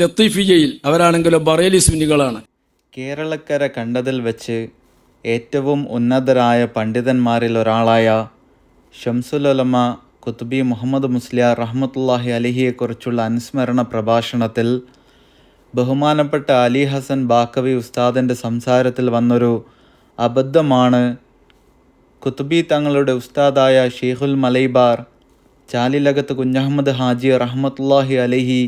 ലത്തീഫിയയിൽ അവരാണെങ്കിലോ ബറേലി സുന്നികളാണ്. കേരളക്കര കണ്ടതിൽ വെച്ച് ഏറ്റവും ഉന്നതരായ പണ്ഡിതന്മാരിൽ ഒരാളായ ഷംസുൽ ഉലമ കുത്തുബി മുഹമ്മദ് മുസ്ലിയാർ റഹ്മത്തുള്ളാഹി അലഹിയെക്കുറിച്ചുള്ള അനുസ്മരണ പ്രഭാഷണത്തിൽ ബഹുമാനപ്പെട്ട അലി ഹസൻ ബാക്കവി ഉസ്താദിൻ്റെ സംസാരത്തിൽ വന്നൊരു അബദ്ധമാണ് കുത്തുബി തങ്ങളുടെ ഉസ്താദായ ഷെയ്ഖുൽ മലൈബാർ ചാലിലകത്ത് കുഞ്ഞഹമ്മദ് ഹാജി റഹ്മത്തുള്ളാഹി അലഹി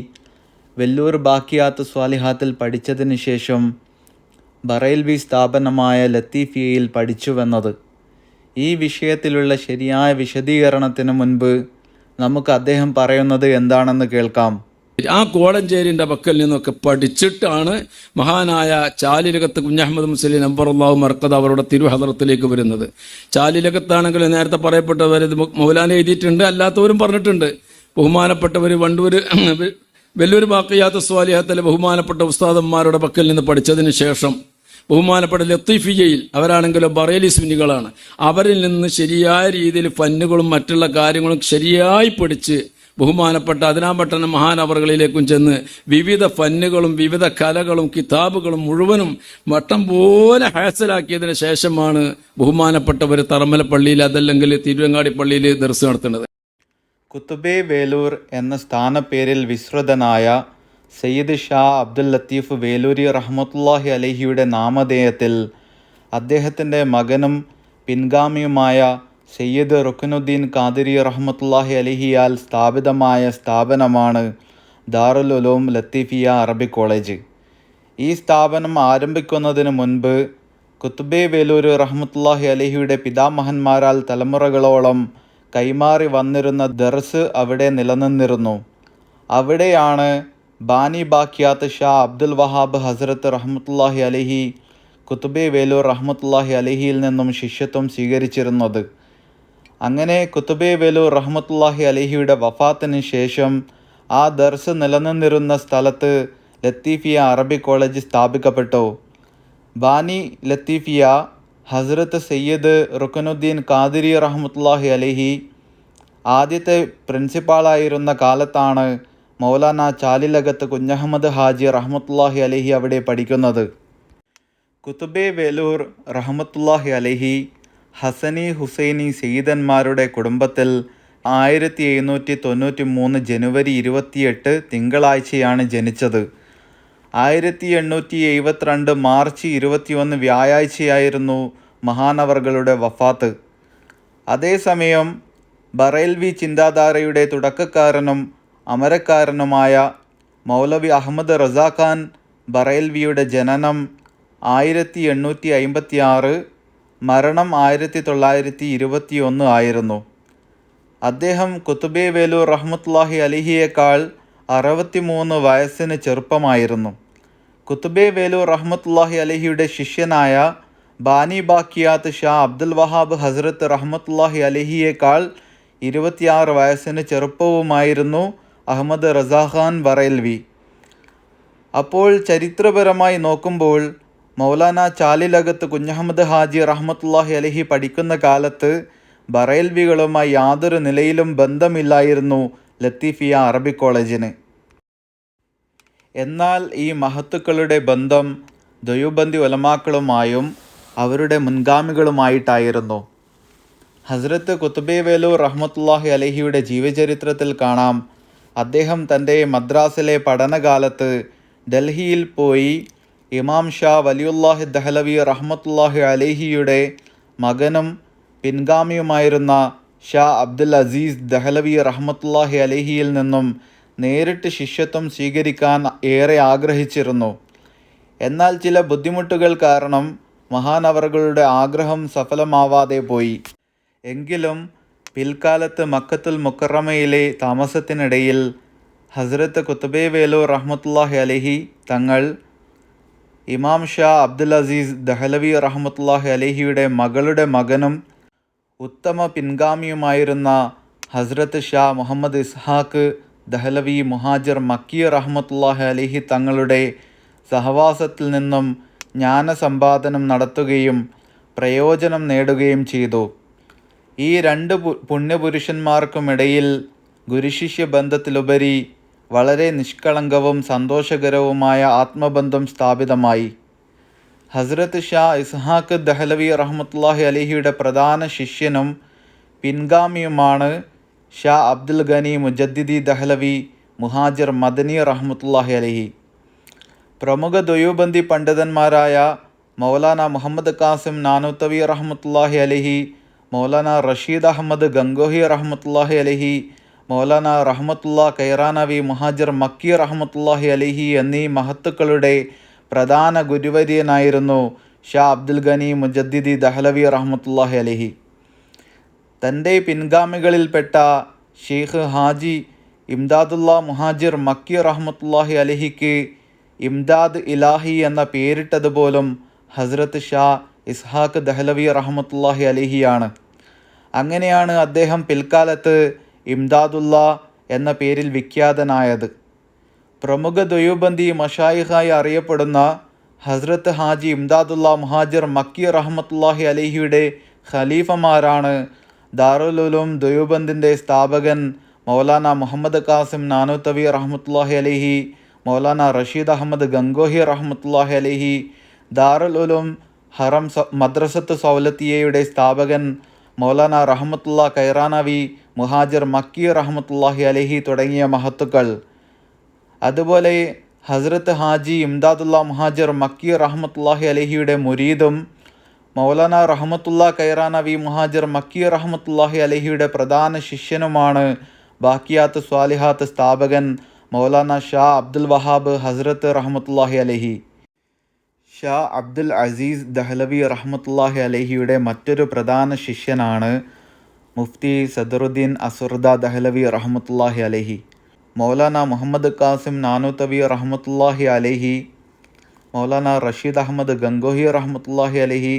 വെല്ലൂർ ബാക്കിയാത്ത് സ്വാലിഹാത്തിൽ പഠിച്ചതിന് ശേഷം ബറേൽവി സ്ഥാപനമായ ലത്തീഫിയയിൽ പഠിച്ചുവെന്നത്. ഈ വിഷയത്തിലുള്ള ശരിയായ വിശദീകരണത്തിന് മുൻപ് നമുക്ക് അദ്ദേഹം പറയുന്നത് എന്താണെന്ന് കേൾക്കാം. ആ കോടഞ്ചേരിൻ്റെ പക്കൽ നിന്നൊക്കെ പഠിച്ചിട്ടാണ് മഹാനായ ചാലിലകത്ത് കുഞ്ഞഹമ്മദ് മുസ്ലിം നമ്പറുല്ലാഹു മർക്കദ് അവരുടെ തിരുഹദറത്തിലേക്ക് വരുന്നത്. ചാലിലകത്താണെങ്കിൽ നേരത്തെ പറയപ്പെട്ടവർ ഇത് മൗലാന എഴുതിയിട്ടുണ്ട്, അല്ലാത്തവരും പറഞ്ഞിട്ടുണ്ട്. ബഹുമാനപ്പെട്ടവർ വണ്ടൂർ വെല്ലൂർ ബാക്കിയാത്ത് സ്വാലിഹത്തിലെ ബഹുമാനപ്പെട്ട ഉസ്താദന്മാരുടെ പക്കൽ നിന്ന് പഠിച്ചതിന് ശേഷം ബഹുമാനപ്പെട്ട ലത്തീഫിയയിൽ അവരാണെങ്കിലോ ബറേലി സുന്നികളാണ്. അവരിൽ നിന്ന് ശരിയായ രീതിയിൽ ഫന്നുകളും മറ്റുള്ള കാര്യങ്ങളും ശരിയായി പഠിച്ച് ബഹുമാനപ്പെട്ട അതിനാപട്ടണ മഹാനവറുകളിലേക്കും ചെന്ന് വിവിധ ഫന്നുകളും വിവിധ കലകളും കിതാബുകളും മുഴുവനും വട്ടം പോലെ ഹാസലാക്കിയതിന് ശേഷമാണ് ബഹുമാനപ്പെട്ടവർ തറമല പള്ളിയിൽ അതല്ലെങ്കിൽ തിരുവങ്ങാടി പള്ളിയിൽ ദർസ് നടത്തുന്നത്. കുത്തുബെ വേലൂർ എന്ന സ്ഥാനപ്പേരിൽ വിസ്തൃതനായ സയ്യിദ് ഷാ അബ്ദുൽ ലത്തീഫ് വേലൂരി റഹ്മത്തുള്ളാഹി അലഹിയുടെ നാമധേയത്തിൽ അദ്ദേഹത്തിൻ്റെ മകനും പിൻഗാമിയുമായ സയ്യിദ് റുക്നുദ്ദീൻ ഖാദിരി റഹ്മത്തുള്ളാഹി അലഹിയാൽ സ്ഥാപിതമായ സ്ഥാപനമാണ് ദാറുൽ ഉലൂം ലത്തീഫിയ അറബിക് കോളേജ്. ഈ സ്ഥാപനം ആരംഭിക്കുന്നതിന് മുൻപ് കുത്തുബെ വേലൂർ റഹ്മത്തുള്ളാഹി അലഹിയുടെ പിതാമഹന്മാരാൽ തലമുറകളോളം കൈമാറി വന്നിരുന്ന ദർസ് അവിടെ നിലനിന്നിരുന്നു. അവിടെയാണ് ബാനി ബാക്കിയാത്ത് ഷാ അബ്ദുൽ വഹാബ് ഹസ്രത്ത് റഹ്മത്തുള്ളാഹി അലഹി കുത്തുബെ വേലൂർ റഹ്മത്തുള്ളാഹി അലഹിയിൽ നിന്നും ശിഷ്യത്വം സ്വീകരിച്ചിരുന്നത്. അങ്ങനെ കുത്തുബെ വേലൂർ റഹ്മത്തുള്ളാഹി അലഹിയുടെ വഫാത്തിന് ശേഷം ആ ദർസ് നിലനിന്നിരുന്ന സ്ഥലത്ത് ലത്തീഫിയ അറബിക് കോളേജ് സ്ഥാപിക്കപ്പെട്ടു. ബാനി ലത്തീഫിയ ഹസ്രത്ത് സയ്യിദ് റുക്നുദ്ദീൻ ഖാദിരി റഹ്മത്തുള്ളാഹി അലഹി ആദ്യത്തെ പ്രിൻസിപ്പാളായിരുന്ന കാലത്താണ് മൗലാന ചാലിലകത്ത് കുഞ്ഞഹമ്മദ് ഹാജി റഹ്മത്തുള്ളാഹി അലഹി അവിടെ പഠിക്കുന്നത്. കുത്തുബെ വേലൂർ റഹ്മത്തുള്ളാഹി അലഹി ഹസനി ഹുസൈനി സയ്യിദന്മാരുടെ കുടുംബത്തിൽ 1793 ജനുവരി 28 തിങ്കളാഴ്ചയാണ് ജനിച്ചത്. 1872 മാർച്ച് 21 വ്യാഴാഴ്ചയായിരുന്നു മഹാനവറുകളുടെ വഫാത്ത്. അതേസമയം ബറേൽവി ചിന്താധാരയുടെ തുടക്കക്കാരനും അമരക്കാരനുമായ മൗലവി അഹമ്മദ് റസാ ഖാൻ ബറേൽവിയുടെ ജനനം 1856, മരണം 1921 ആയിരുന്നു. അദ്ദേഹം കുത്തുബെ വേലൂർ റഹ്മത്തുള്ളാഹി അലഹിയേക്കാൾ 63 വയസ്സിന് ചെറുപ്പമായിരുന്നു. കുത്തുബെ വേലൂർ റഹ്മത്തുള്ളാഹി അലഹിയുടെ ശിഷ്യനായ ബാനി ബാക്കിയാത്ത് ഷാ അബ്ദുൽ വഹാബ് ഹസ്രത്ത് റഹ്മത്തുള്ളാഹി അലഹിയേക്കാൾ 26 വയസ്സിന് ചെറുപ്പവുമായിരുന്നു അഹമ്മദ് റസാ ഖാൻ ബറേൽവി. അപ്പോൾ ചരിത്രപരമായി നോക്കുമ്പോൾ മൗലാന ചാലിലകത്ത് കുഞ്ഞഹമ്മദ് ഹാജി റഹ്മത്തുള്ളാഹി അലഹി പഠിക്കുന്ന കാലത്ത് ബറേൽവികളുമായി യാതൊരു നിലയിലും ബന്ധമില്ലായിരുന്നു ലത്തീഫിയ അറബിക് കോളേജിന്. എന്നാൽ ഈ മഹത്തുക്കളുടെ ബന്ധം ദയൂബന്ദി ഉലമാക്കളുമായും അവരുടെ മുൻഗാമികളുമായിട്ടായിരുന്നു. ഹസ്രത്ത് കുത്തുബെ വേലൂർ റഹ്മത്തുള്ളാഹി അലഹിയുടെ ജീവചരിത്രത്തിൽ കാണാം, അദ്ദേഹം തൻ്റെ മദ്രാസിലെ പഠനകാലത്ത് ഡൽഹിയിൽ പോയി ഇമാം ഷാ വലിയുല്ലാഹി ദഹലവി റഹ്മത്തുള്ളാഹി അലഹിയുടെ മകനും പിൻഗാമിയുമായിരുന്ന ഷാ അബ്ദുൽ അസീസ് ദഹലവി റഹ്മത്തുള്ളാഹി അലഹിയിൽ നിന്നും നേരിട്ട് ശിഷ്യത്വം സ്വീകരിക്കാൻ ഏറെ ആഗ്രഹിച്ചിരുന്നു. എന്നാൽ ചില ബുദ്ധിമുട്ടുകൾ കാരണം മഹാനവറുകളുടെ ആഗ്രഹം സഫലമാവാതെ പോയി. എങ്കിലും പിൽക്കാലത്ത് മക്കത്തുൽ മുക്കറമയിലെ താമസത്തിനിടയിൽ ഹസ്രത്ത് കുത്തുബെ വേലൂർ റഹ്മത്തുള്ളാഹി അലഹി തങ്ങൾ ഇമാം ഷാ അബ്ദുൽ അസീസ് ദഹലവി റഹ്മത്തുള്ളാഹി അലഹിയുടെ മകളുടെ മകനും ഉത്തമ പിൻഗാമിയുമായിരുന്ന ഹസ്രത്ത് ഷാ മുഹമ്മദ് ഇസ്ഹാഖ് ദഹലവി മുഹാജിർ മക്കി റഹ്മത്തുള്ളാഹി അലഹി തങ്ങളുടെ സഹവാസത്തിൽ നിന്നും ജ്ഞാനസമ്പാദനം നടത്തുകയും പ്രയോജനം നേടുകയും ചെയ്തു. ഈ രണ്ട് പുണ്യപുരുഷന്മാർക്കുമിടയിൽ ഗുരുശിഷ്യ ബന്ധത്തിലുപരി വളരെ നിഷ്കളങ്കവും സന്തോഷകരവുമായ ആത്മബന്ധം സ്ഥാപിതമായി. ഹസ്രത്ത് ഷാ ഇസ്ഹാഖ് ദഹ്ലവി റഹ്മത്തുള്ളാഹി അലൈഹിയുടെ പ്രധാന ശിഷ്യനും പിൻഗാമിയുമാണ് ഷാ അബ്ദുൽ ഗനി മുജദ്ദിദി ദഹ്ലവി മുഹാജിർ മദനി റഹ്മത്തുള്ളാഹി അലൈഹി. പ്രമുഖ ദ്വയൂബന്ദി പണ്ഡിതന്മാരായ മൗലാന മുഹമ്മദ് ഖാസിം നാനൂത്തവി റഹ്മത്തുള്ളാഹി അലൈഹി, മൗലാന റഷീദ് അഹമ്മദ് ഗംഗോഹി റഹ്മത്തുള്ളാഹി അലൈഹി, മൗലാന റഹ്മത്തുള്ള കൈറാനവി മുഹാജിർ മക്കി റഹ്മത്തുള്ളാഹി അലൈഹി എന്നീ മഹത്തുക്കളുടെ പ്രധാന ഗുരുവര്യനായിരുന്നു ഷാ അബ്ദുൽ ഗനി മുജദ്ദിദി ദഹ്ലവി റഹ്മത്തുള്ളാഹി അലൈഹി. തൻ്റെ പിൻഗാമികളിൽപ്പെട്ട ഷെയ്ഖ് ഹാജി ഇംദാദുല്ല മുഹാജിർ മക്കി റഹ്മത്തുള്ളാഹി അലൈഹിക്ക് ഇംദാദ് ഇലാഹി എന്ന പേരിട്ടതുപോലും ഹസ്രത്ത് ഷാ ഇസ്ഹാഖ് ദഹ്ലവി റഹ്മത്തുള്ളാഹി അലൈഹിയാണ്. അങ്ങനെയാണ് അദ്ദേഹം പിൽക്കാലത്ത് ഇംദാദുല്ല എന്ന പേരിൽ വിഖ്യാതനായത്. പ്രമുഖ ദ്വയൂബന്ദി മഷായിഖായി അറിയപ്പെടുന്ന ഹസ്രത്ത് ഹാജി ഇംദാദുല്ല മുഹാജിർ മക്കി റഹ്മത്തുള്ളാഹി അലൈഹിയുടെ ഖലീഫമാരാണ് ദാറുൽ ഉലൂം ദ്വയൂബന്ദിൻ്റെ സ്ഥാപകൻ മൗലാന മുഹമ്മദ് ഖാസിം നാനൂത്തവി റഹ്മത്തുള്ളാഹി അലൈഹി, മൗലാന റഷീദ് അഹമ്മദ് ഗംഗോഹി റഹ്മത്തുള്ളാഹി അലൈഹി, ദാറുൽ ഉലൂം ഹറം മദ്രസത്ത് സൗലത്തിയയുടെ സ്ഥാപകൻ മൗലാന റഹ്മത്തുള്ള കൈറാനവി മുഹാജിർ മക്കി റഹ്മത്തുള്ളാഹി അലൈഹി തുടങ്ങിയ മഹത്തുക്കൾ. അതുപോലെ ഹസ്രത്ത് ഹാജി ഇംദാദുല്ല മുഹാജിർ മക്കി റഹ്മത്തുള്ളാഹി അലൈഹിയുടെ മുരീദും മൗലാന റഹ്മത്തുള്ള കൈറാനവി മുഹാജിർ മക്കി റഹ്മത്തുള്ളാഹി അലൈഹിയുടെ പ്രധാന ശിഷ്യനുമാണ് ബാക്കിയാത്ത് സ്വാലിഹാത്ത് സ്ഥാപകൻ മൗലാന ഷാ അബ്ദുൽ വഹാബ് ഹസ്രത്ത് റഹ്മത്തുള്ളാഹി അലൈഹി. ഷാ അബ്ദുൽ അസീസ് ദഹ്ലവി റഹ്മത്തുള്ളാഹി അലൈഹിയുടെ മറ്റൊരു പ്രധാന ശിഷ്യനാണ് മുഫ്തി സദറുദ്ദീൻ അസുർദ ദഹ്ലവി റഹ്മത്തുള്ളാഹി അലൈഹി. മൗലാന മുഹമ്മദ് ഖാസിം നാനൂത്തവി റഹ്മത്തുള്ളാഹി അലൈഹി, മൗലാന റഷീദ് അഹമ്മദ് ഗംഗോഹി റഹ്മത്തുള്ളാഹി അലൈഹി,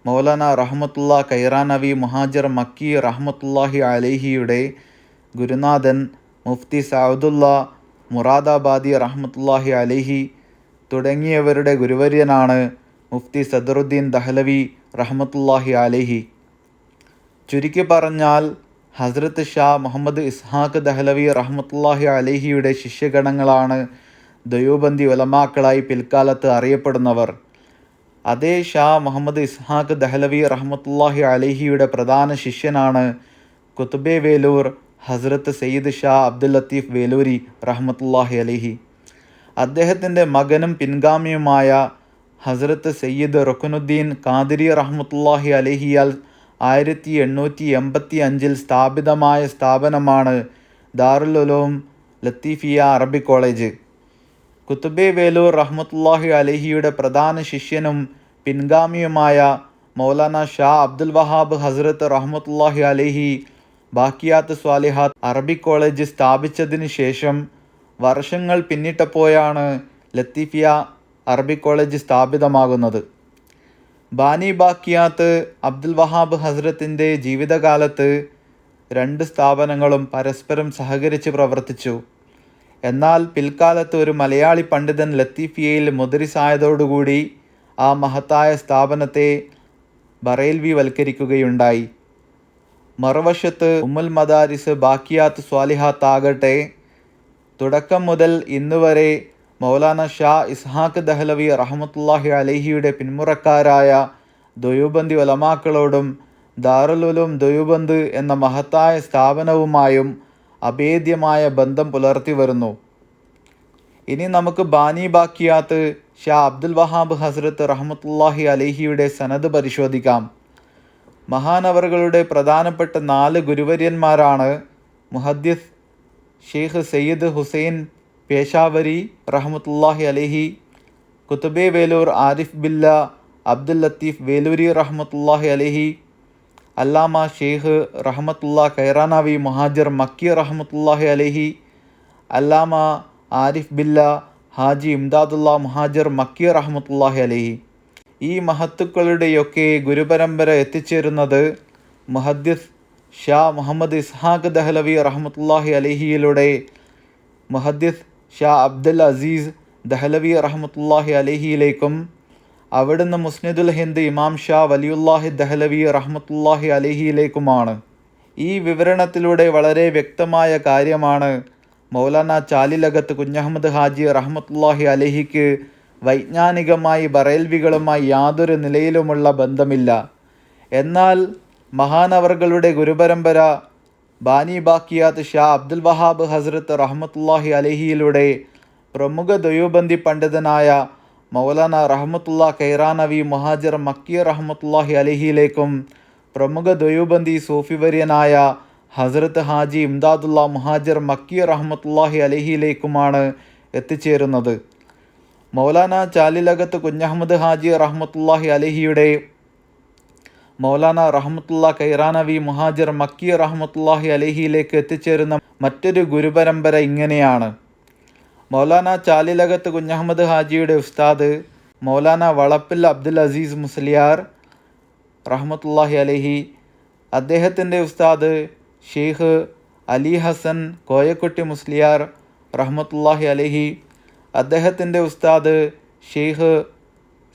മൗലാന റഹ്മത്തുള്ള കൈറാനവി മുഹാജിർ മക്കി റഹ്മത്തുള്ളാഹി അലൈഹിയുടെ ഗുരുനാഥൻ മുഫ്തി സഅദുല്ല മുറാദാബാദി റഹ്മത്തുള്ളാഹി അലൈഹി തുടങ്ങിയവരുടെ ഗുരുവര്യനാണ് മുഫ്തി സദറുദ്ദീൻ ദഹ്ലവി റഹ്മത്തുള്ളാഹി അലൈഹി. ചുരുക്കി പറഞ്ഞാൽ ഹസ്രത്ത് ഷാ മുഹമ്മദ് ഇസ്ഹാഖ് ദഹ്ലവി റഹ്മത്തുള്ളാഹി അലൈഹിയുടെ ശിഷ്യഗണങ്ങളാണ് ദ്വയൂബന്ദി ഉലമാക്കളായി പിൽക്കാലത്ത് അറിയപ്പെടുന്നവർ. അതേ ഷാ മുഹമ്മദ് ഇസ്ഹാഖ് ദഹ്ലവി റഹ്മത്തുള്ളാഹി അലൈഹിയുടെ പ്രധാന ശിഷ്യനാണ് കുത്തുബെ വേലൂർ ഹസ്രത്ത് സയ്യിദ് ഷാ അബ്ദുൽ ലത്തീഫ് വേലൂരി റഹ്മത്തുള്ളാഹി അലൈഹി. അദ്ദേഹത്തിൻ്റെ മകനും പിൻഗാമിയുമായ ഹസ്രത്ത് സയ്യിദ് റുക്നുദ്ദീൻ ഖാദിരി റഹ്മത്തുള്ളാഹി അലൈഹിയാൽ 1885 സ്ഥാപിതമായ സ്ഥാപനമാണ് ദാറുൽ ഉലൂം ലത്തീഫിയ അറബിക് കോളേജ്. കുത്തുബെ വേലൂർ റഹ്മത്തുള്ളാഹി അലൈഹിയുടെ പ്രധാന ശിഷ്യനും പിൻഗാമിയുമായ മൗലാന ഷാ അബ്ദുൽ വഹാബ് ഹസ്രത്ത് റഹ്മത്തുള്ളാഹി അലൈഹി ബാക്കിയാത്ത് സ്വാലിഹാത്ത് അറബിക് കോളേജ് സ്ഥാപിച്ചതിന് ശേഷം വർഷങ്ങൾ പിന്നിട്ടപ്പോഴാണ് ലത്തീഫിയ അറബിക് കോളേജ് സ്ഥാപിതമാകുന്നത്. ബാനി ബാക്കിയാത്ത് അബ്ദുൽ വഹാബ് ഹസ്രത്തിൻ്റെ ജീവിതകാലത്ത് 2 സ്ഥാപനങ്ങളും പരസ്പരം സഹകരിച്ച് പ്രവർത്തിച്ചു. എന്നാൽ പിൽക്കാലത്ത് ഒരു മലയാളി പണ്ഡിതൻ ലത്തീഫിയയിൽ മുദരിസായതോടുകൂടി ആ മഹത്തായ സ്ഥാപനത്തെ ബറേൽവി വൽക്കരിക്കുകയുണ്ടായി. മറുവശത്ത് ഉമ്മുൽ മദാരിസ് ബാക്കിയാത്ത് സ്വാലിഹാത്താകട്ടെ തുടക്കം മുതൽ ഇന്നുവരെ മൗലാന ഷാ ഇസ്ഹാഖ് ദഹ്ലവി റഹ്മത്തുള്ളാഹി അലൈഹിയുടെ പിന്മുറക്കാരായ ദ്വയൂബന്ദി ഉലമാക്കളോടും ദാറുൽ ഉലൂം ദ്വയൂബന്ദ് എന്ന മഹത്തായ സ്ഥാപനവുമായും അഭേദ്യമായ ബന്ധം പുലർത്തി വരുന്നു. ഇനി നമുക്ക് ബാനി ബാക്കിയാത്ത് ഷാ അബ്ദുൽ വഹാബ് ഹസ്രത്ത് റഹ്മത്തുള്ളാഹി അലൈഹിയുടെ സനദ് പരിശോധിക്കാം. മഹാനവറുകളുടെ പ്രധാനപ്പെട്ട 4 ഗുരുവര്യന്മാരാണ് മുഹദ്ദിസ് ഷെയ്ഖ് സയ്യിദ് ഹുസൈൻ പേഷാവരി റഹ്മത്തുള്ളാഹി അലൈഹി, കുത്തുബെ വേലൂർ ആരിഫ് ബില്ല അബ്ദുൽ ലത്തീഫ് വേലൂരി റഹ്മത്തുള്ളാഹി അലൈഹി, അല്ലാമ ഷെയ്ഖ് റഹ്മത്തുള്ള കൈറാനവി മുഹാജിർ മക്കി റഹ്മത്തുള്ളാഹി അലൈഹി, അല്ലാമ ആരിഫ് ബില്ല ഹാജി ഇംദാദുല്ല മുഹാജിർ മക്കി റഹ്മത്തുള്ളാഹി അലൈഹി. ഈ മഹത്തുക്കളുടെയൊക്കെ ഗുരുപരമ്പര എത്തിച്ചേരുന്നത് മുഹദ്ദിസ് ഷാ മുഹമ്മദ് ഇസ്ഹാഖ് ദഹ്ലവി റഹ്മത്തുള്ളാഹി അലൈഹിയിലൂടെ മുഹദ്ദിസ് ഷാ അബ്ദുൽ അസീസ് ദഹ്ലവി റഹ്മത്തുള്ളാഹി അലൈഹിയിലേക്കും അവിടുന്ന് മുസ്നിദുൽ ഹിന്ദ് ഇമാം ഷാ വലിയുല്ലാഹി ദഹ്ലവി റഹ്മത്തുള്ളാഹി അലൈഹിയിലേക്കുമാണ്. ഈ വിവരണത്തിലൂടെ വളരെ വ്യക്തമായ കാര്യമാണ് മൗലാന ചാലിലകത്ത് കുഞ്ഞഹമ്മദ് ഹാജി റഹ്മത്തുള്ളാഹി അലഹിക്ക് വൈജ്ഞാനികമായി ബറേൽവികളുമായി യാതൊരു നിലയിലുമുള്ള ബന്ധമില്ല. എന്നാൽ മഹാനവർകളുടെ ഗുരുപരമ്പര ബാനി ബാക്കിയാത്ത് ഷാ അബ്ദുൽ വഹാബ് ഹസ്രത്ത് റഹ്മത്തുള്ളാഹി അലഹിയിലൂടെ പ്രമുഖ ദൊയൂബന്ദി പണ്ഡിതനായ മൗലാന റഹ്മത്തുള്ള കൈറാനവി മുഹാജിർ മക്കി റഹ്മത്തുള്ളാഹി അലഹിയിലേക്കും പ്രമുഖ ദൊയൂബന്ദി സൂഫിവര്യനായ ഹസ്രത്ത് ഹാജി ഇംദാദുള്ള മുഹാജിർ മക്കി റഹ്മത്തുള്ളാഹി അലഹിയിലേക്കുമാണ് എത്തിച്ചേരുന്നത്. മൗലാന ചാലിലകത്ത് കുഞ്ഞഹമ്മദ് ഹാജി റഹ്മത്തുള്ളാഹി അലഹിയുടെ മൗലാന റഹ്മത്തുള്ള കൈറാനവി മുഹാജിർ മക്കി റഹ്മത്തുള്ളാഹി അലഹിയിലേക്ക് എത്തിച്ചേരുന്ന മറ്റൊരു ഗുരുപരമ്പര ഇങ്ങനെയാണ്. മൗലാന ചാലിലകത്ത് കുഞ്ഞഹമ്മദ് ഹാജിയുടെ ഉസ്താദ് മൗലാന വളപ്പിൽ അബ്ദുൽ അസീസ് മുസ്ലിയാർ റഹ്മത്തുള്ളാഹി അലഹി, അദ്ദേഹത്തിൻ്റെ ഉസ്താദ് ഷെയ്ഖ് അലി ഹസൻ കോയക്കുട്ടി മുസ്ലിയാർ റഹ്മത്തുള്ളാഹി അലഹി, അദ്ദേഹത്തിൻ്റെ ഉസ്താദ് ഷെയ്ഖ്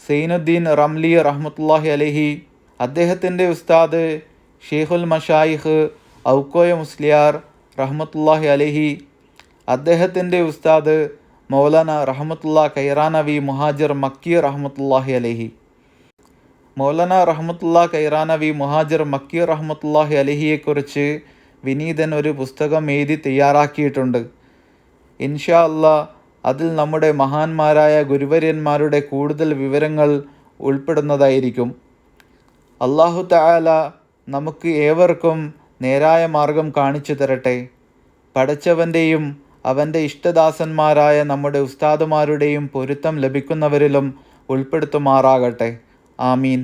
സൈനുദ്ദീൻ റംലി റഹ്മത്തുള്ളാഹി അലഹി, അദ്ദേഹത്തിൻ്റെ ഉസ്താദ് ഷെയ്ഖുൽ മഷായിഖ് ഔക്കോയ മുസ്ലിയാർ റഹ്മത്തുള്ളാഹി അലഹി, അദ്ദേഹത്തിൻ്റെ ഉസ്താദ് മൗലാന റഹ്മത്തുള്ള കൈറാനവി മുഹാജിർ മക്കി റഹ്മത്തുള്ളാഹി അലഹി. മൗലാന റഹ്മത്തുള്ള കൈറാനവി മുഹാജിർ മക്കി റഹ്മത്തുള്ളാഹി അലഹിയെക്കുറിച്ച് വിനീതൻ ഒരു പുസ്തകം എഴുതി തയ്യാറാക്കിയിട്ടുണ്ട്. ഇൻഷാ അല്ലാ അതിൽ നമ്മുടെ മഹാന്മാരായ ഗുരുവര്യന്മാരുടെ കൂടുതൽ വിവരങ്ങൾ ഉൾപ്പെടുന്നതായിരിക്കും. അല്ലാഹു തആല നമുക്ക് ഏവർക്കും നേരായ മാർഗം കാണിച്ചു തരട്ടെ. പടച്ചവൻ്റെയും അവൻ്റെ ഇഷ്ടദാസന്മാരായ നമ്മുടെ ഉസ്താദുമാരുടെയും പൊരുത്തം ലഭിക്കുന്നവരിലും ഉൾപ്പെടുത്തുമാറാകട്ടെ. ആമീൻ.